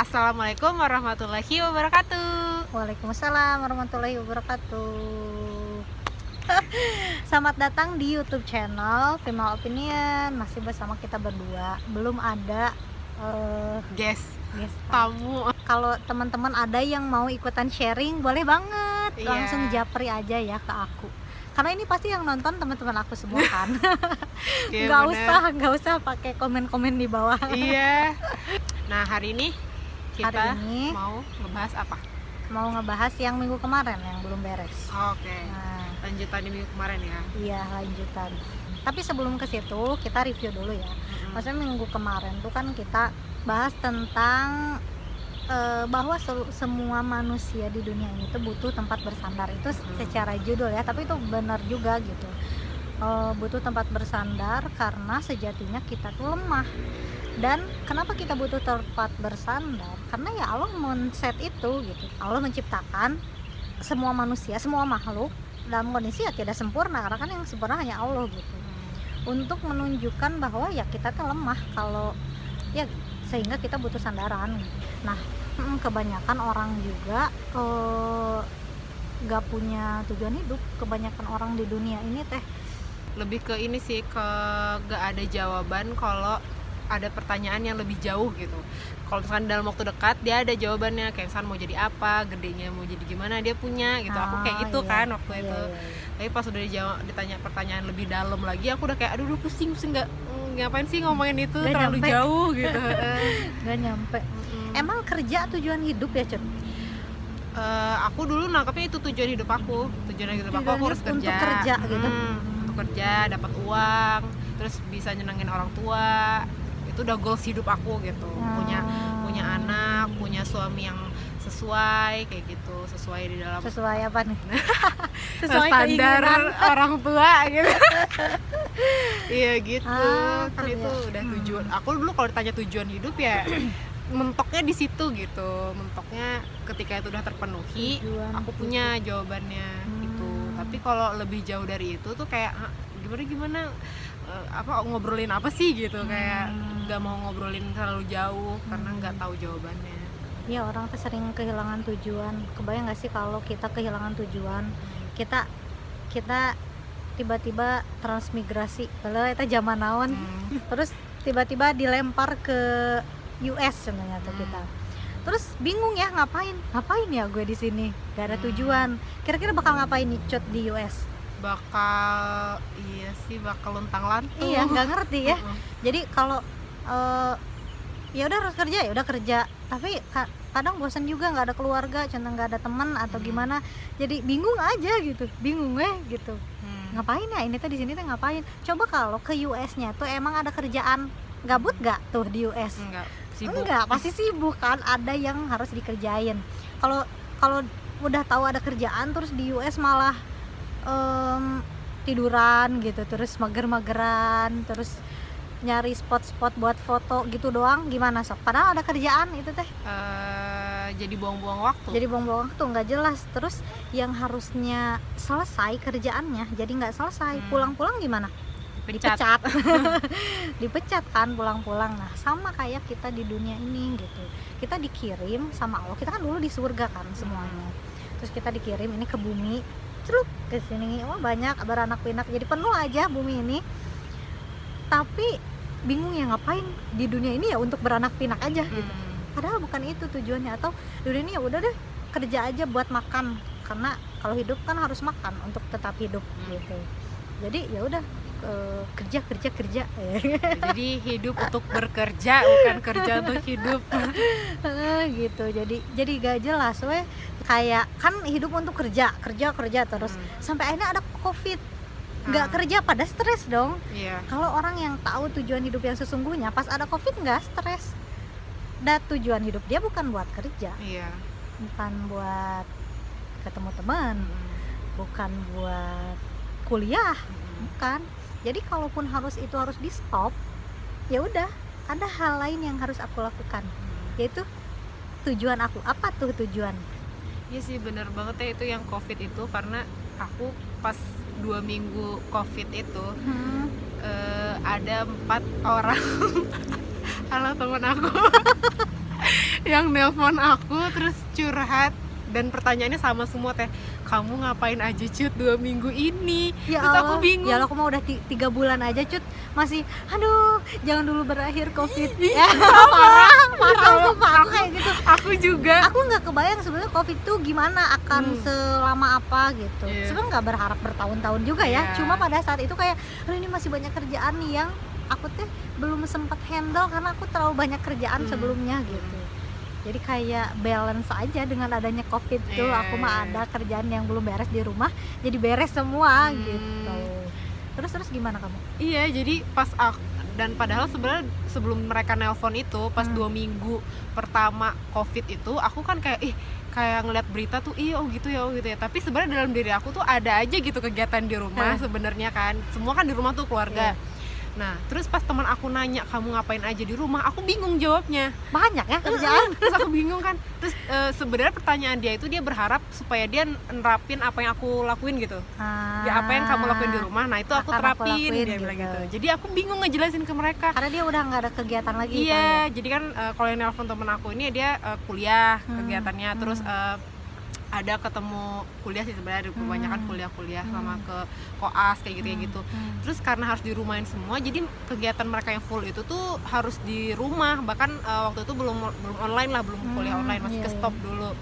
Assalamualaikum warahmatullahi wabarakatuh. Waalaikumsalam warahmatullahi wabarakatuh. Selamat datang di YouTube channel Female Opinion. Masih bersama kita berdua. Belum ada Guys, guest tamu. Kalau teman-teman ada yang mau ikutan sharing, boleh banget. Iya. Langsung japri aja ya ke aku. Karena ini pasti yang nonton teman-teman aku semua kan. Iya, Nggak usah pakai komen-komen di bawah. Iya. Nah, hari ini kita Hari ini mau ngebahas apa? mau ngebahas yang minggu kemarin yang belum beres. Oke. Nah, Lanjutan di minggu kemarin ya. iya, lanjutan. Tapi sebelum ke situ kita review dulu ya. Maksudnya minggu kemarin tuh kan kita bahas tentang bahwa semua manusia di dunia ini tuh butuh tempat bersandar. Itu secara judul ya, tapi itu benar juga gitu. Butuh tempat bersandar karena sejatinya kita tuh lemah. Dan kenapa kita butuh tempat bersandar? Karena ya Allah men-set itu gitu. Allah menciptakan semua manusia, semua makhluk dalam kondisi ya tidak sempurna, karena kan yang sempurna hanya Allah gitu. Untuk menunjukkan bahwa ya kita tuh lemah, kalau ya sehingga kita butuh sandaran. Nah, kebanyakan orang juga gak punya tujuan hidup. Kebanyakan orang di dunia ini Lebih ke ini sih, ke gak ada jawaban kalau ada pertanyaan yang lebih jauh gitu. Kalau misalkan dalam waktu dekat dia ada jawabannya, kayak misalkan mau jadi apa, gedenya mau jadi gimana, dia punya gitu. Aku kayak gitu iya, kan waktu iya, itu. iya. Tapi pas udah ditanya pertanyaan lebih dalam lagi, aku udah kayak aduh pusing nggak ngapain sih ngomongin itu, Nggak terlalu nyampe. jauh gitu. Gak nyampe. Emang kerja tujuan hidup ya, Cut? Aku dulu nangkepnya itu tujuan hidup aku. Tujuan hidup aku Tujuan harus hidup kerja. untuk kerja gitu. Untuk kerja, dapat uang, terus bisa nyenengin orang tua. Itu udah goals hidup aku gitu. Punya anak, punya suami yang sesuai kayak gitu, sesuai di dalam Sesuai apa nih? Sesuai standar keinginan. orang tua gitu. Iya gitu. Kan tuh itu ya. udah tujuan. Aku dulu kalau ditanya tujuan hidup ya mentoknya di situ gitu. Mentoknya ketika itu udah terpenuhi, Tujuan aku punya jawabannya itu. Tapi kalau lebih jauh dari itu tuh kayak gimana apa ngobrolin apa sih gitu, kayak nggak mau ngobrolin terlalu jauh karena nggak tahu jawabannya. Ya, orang tuh sering kehilangan tujuan. Kebayang gak sih kalau kita kehilangan tujuan, kita tiba-tiba transmigrasi, kalau itu zaman naon, terus tiba-tiba dilempar ke US contohnya tuh kita. Terus bingung ya ngapain ya gue di sini, gak ada tujuan. Kira-kira bakal ngapain nih Cut di US? Bakal luntang-lantung. Iya, nggak ngerti ya. Jadi kalau ya udah harus kerja, ya udah kerja. Tapi kadang bosan juga, nggak ada keluarga, contoh nggak ada teman atau gimana. Jadi bingung aja gitu, gitu. Ngapain ya ini tuh di sini tuh ngapain? Coba kalau ke US-nya tuh emang ada kerjaan, gabut nggak tuh di US? Enggak, sibuk. Enggak, pasti sibuk kan. Ada yang harus dikerjain. Kalau udah tahu ada kerjaan terus di US malah tiduran gitu, terus mager-mageran, terus nyari spot-spot buat foto gitu doang, gimana sok? Padahal ada kerjaan itu teh. Jadi buang-buang waktu. Jadi buang-buang waktu, nggak jelas. Terus yang harusnya selesai kerjaannya jadi nggak selesai. Pulang-pulang gimana? Dipecat. Dipecat kan pulang-pulang. Nah, sama kayak kita di dunia ini gitu. Kita dikirim sama Allah. Kita kan dulu di surga kan semuanya. Terus kita dikirim ini ke bumi, ceruk ke sini. Wah, banyak beranak pinak, jadi penuh aja bumi ini. Tapi bingung ya ngapain di dunia ini ya, untuk beranak pinak aja gitu. Padahal bukan itu tujuannya. Atau di dunia ini ya udah deh kerja aja buat makan, karena kalau hidup kan harus makan untuk tetap hidup gitu. Jadi ya udah kerja. Jadi hidup untuk bekerja, bukan kerja untuk hidup. Gitu. Jadi gak jelas weh. Kayak kan hidup untuk kerja terus sampai akhirnya ada COVID. Nggak kerja, pada stres dong. Iya. Kalau orang yang tahu tujuan hidup yang sesungguhnya, pas ada COVID nggak stres. Dan tujuan hidup dia bukan buat kerja, Iya. bukan buat ketemu teman, bukan buat kuliah, bukan. Jadi kalaupun harus di stop, ya udah ada hal lain yang harus aku lakukan, yaitu tujuan aku. Apa tuh tujuan? Iya sih, bener banget ya itu yang COVID itu, karena aku pas 2 minggu COVID itu ada 4 orang halo temen aku yang nelpon aku terus curhat dan pertanyaannya sama semua teh, kamu ngapain aja Cut 2 minggu ini? Ya Terus Allah, aku bingung. ya Allah, aku mau udah 3 bulan aja Cut masih, aduh jangan dulu berakhir COVID. Ya parah sumpah, aku kayak gitu. Aku juga. Aku nggak kebayang sebenarnya COVID tuh gimana akan selama apa gitu. Iya. Sebenarnya nggak berharap bertahun-tahun juga ya. Iya. Cuma pada saat itu kayak, aduh ini masih banyak kerjaan nih yang aku tuh belum sempat handle karena aku terlalu banyak kerjaan sebelumnya gitu. Jadi kayak balance aja dengan adanya COVID tuh, aku mah ada kerjaan yang belum beres di rumah, jadi beres semua gitu. Terus gimana kamu? Iya, jadi pas aku, dan padahal sebenarnya sebelum mereka nelpon itu, pas 2 minggu pertama COVID itu, aku kan kayak kayak ngeliat berita tuh, oh gitu ya. Tapi sebenarnya dalam diri aku tuh ada aja gitu kegiatan di rumah sebenarnya kan. Semua kan di rumah tuh keluarga. Nah, terus pas teman aku nanya kamu ngapain aja di rumah, aku bingung jawabnya. Banyak ya kerjaan. Terus aku bingung kan. Terus sebenarnya pertanyaan dia itu dia berharap supaya dia nerapin apa yang aku lakuin gitu. Ya apa yang kamu lakuin di rumah, nah itu aku terapin, dia bilang gitu. Jadi aku bingung ngejelasin ke mereka. Karena dia udah nggak ada kegiatan lagi. Iya, jadi kan kalau yang nelpon temen aku ini dia kuliah kegiatannya, terus ada ketemu kuliah sih sebenarnya, kebanyakan kuliah sama ke koas kayak gitu. Terus karena harus di rumahin semua, jadi kegiatan mereka yang full itu tuh harus di rumah. Bahkan waktu itu belum online lah, belum kuliah online, masih ke stop dulu.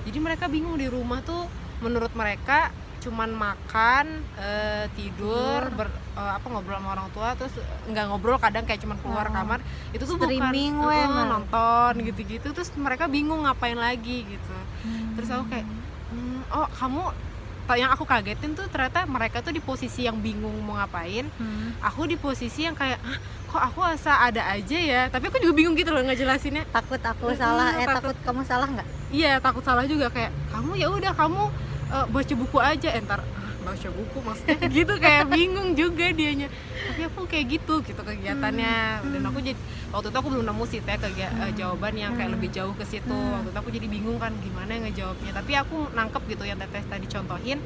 Jadi mereka bingung di rumah tuh, menurut mereka cuman makan, tidur, ngobrol sama orang tua, terus nggak ngobrol, kadang kayak cuman keluar kamar, itu tuh streaming, bukan nonton gitu-gitu. Terus mereka bingung ngapain lagi gitu. Terus aku kayak yang aku kagetin tuh ternyata mereka tuh di posisi yang bingung mau ngapain. Aku di posisi yang kayak kok aku asa ada aja ya, tapi aku juga bingung gitu loh ngejelasinnya. Takut aku salah, takut kamu salah nggak? Iya, takut salah juga, kayak kamu ya udah kamu baca buku aja, entar baca buku maksudnya gitu, kayak bingung juga dianya. Tapi aku kayak gitu kegiatannya. Dan aku jadi waktu itu aku belum nemu sih jawaban yang kayak lebih jauh ke situ. Waktu itu aku jadi bingung kan gimana ngejawabnya. Tapi aku nangkep gitu yang Teteh tadi contohin,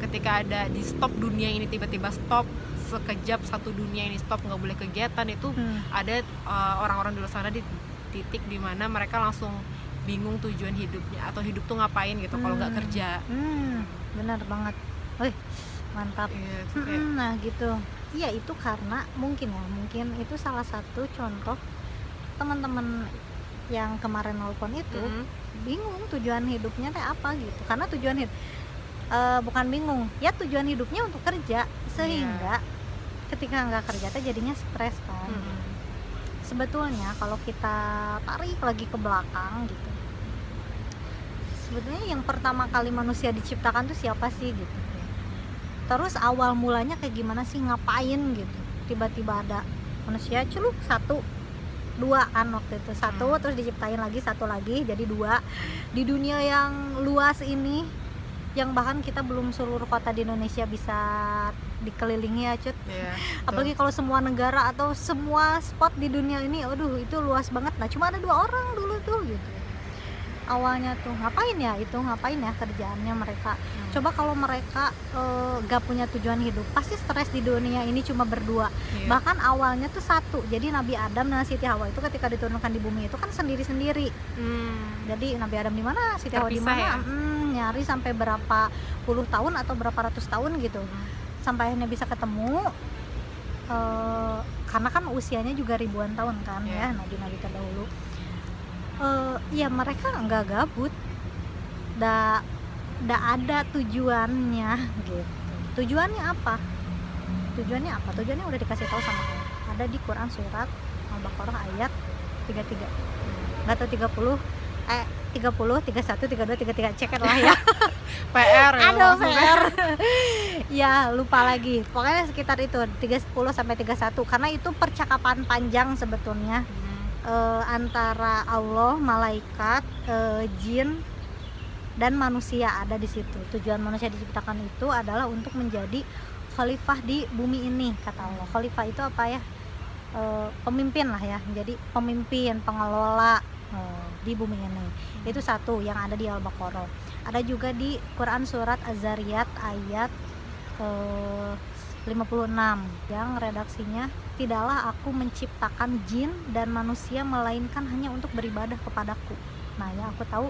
ketika ada di stop dunia ini, tiba-tiba stop sekejap, satu dunia ini stop, nggak boleh kegiatan itu. Ada orang-orang di luar sana di titik dimana mereka langsung bingung tujuan hidupnya atau hidup tuh ngapain gitu kalau nggak kerja. Benar banget. Wih, mantap. Nah gitu. Iya, itu karena mungkin itu salah satu contoh teman-teman yang kemarin nelpon itu bingung tujuan hidupnya teh apa gitu. Karena tujuan bukan bingung, ya tujuan hidupnya untuk kerja, sehingga ketika nggak kerja teh jadinya stres kan. Sebetulnya kalau kita tarik lagi ke belakang gitu, sebetulnya yang pertama kali manusia diciptakan tuh siapa sih gitu. Terus awal mulanya kayak gimana sih, ngapain gitu, tiba-tiba ada manusia celuk 1, 2 kan waktu itu 1, terus diciptain lagi 1 lagi jadi 2 di dunia yang luas ini, yang bahkan kita belum seluruh kota di Indonesia bisa dikelilingi ya Cut. Apalagi kalau semua negara atau semua spot di dunia ini, aduh itu luas banget. Nah cuma ada 2 orang dulu tuh gitu. Awalnya tuh ngapain ya kerjaannya mereka. Coba kalau mereka gak punya tujuan hidup, pasti stres di dunia ini cuma berdua. Bahkan awalnya tuh 1, jadi Nabi Adam dan Siti Hawa itu ketika diturunkan di bumi itu kan sendiri-sendiri. Jadi Nabi Adam di mana, Siti Hawa di mana, nyari sampai berapa puluh tahun atau berapa ratus tahun gitu, sampai akhirnya bisa ketemu. Karena kan usianya juga ribuan tahun kan ya nabi-nabi terdahulu. Ya mereka nggak gabut, nggak ada tujuannya gitu. Tujuannya apa? Tujuannya udah dikasih tahu sama Allah. Ada di Quran surat Al-Baqarah ayat 33. Nggak tahu 30, 31, 32, 33, cek lah ya. PR ya. Aduh, PR. Ya, lupa lagi. Pokoknya sekitar itu 30 sampai 31, karena itu percakapan panjang sebetulnya. Antara Allah, malaikat, jin dan manusia ada di situ. Tujuan manusia diciptakan itu adalah untuk menjadi khalifah di bumi ini, kata Allah. Khalifah itu apa ya? Pemimpin lah ya, menjadi pemimpin, pengelola di bumi ini. Itu satu yang ada di Al-Baqarah. Ada juga di Quran surat Az-Zariyat ayat 56 yang redaksinya, tidaklah aku menciptakan jin dan manusia melainkan hanya untuk beribadah kepadaku. Nah, yang aku tahu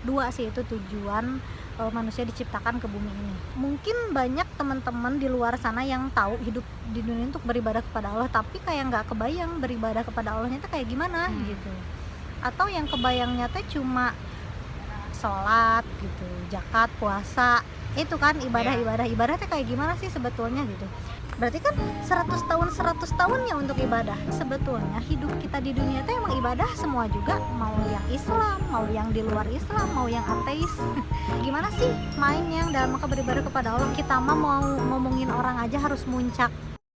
dua sih itu tujuan manusia diciptakan ke bumi ini. Mungkin banyak teman-teman di luar sana yang tahu hidup di dunia untuk beribadah kepada Allah, tapi kayak nggak kebayang beribadah kepada Allahnya itu kayak gimana gitu. Atau yang kebayangnya teh cuma sholat gitu, zakat, puasa, itu kan ibadah teh kayak gimana sih sebetulnya gitu. Berarti kan 100 tahunnya untuk ibadah. Sebetulnya hidup kita di dunia itu emang ibadah semua juga, mau yang Islam, mau yang di luar Islam, mau yang ateis. Gimana sih main yang dalam maka beribadah kepada Allah? Kita mah mau ngomongin orang aja harus muncak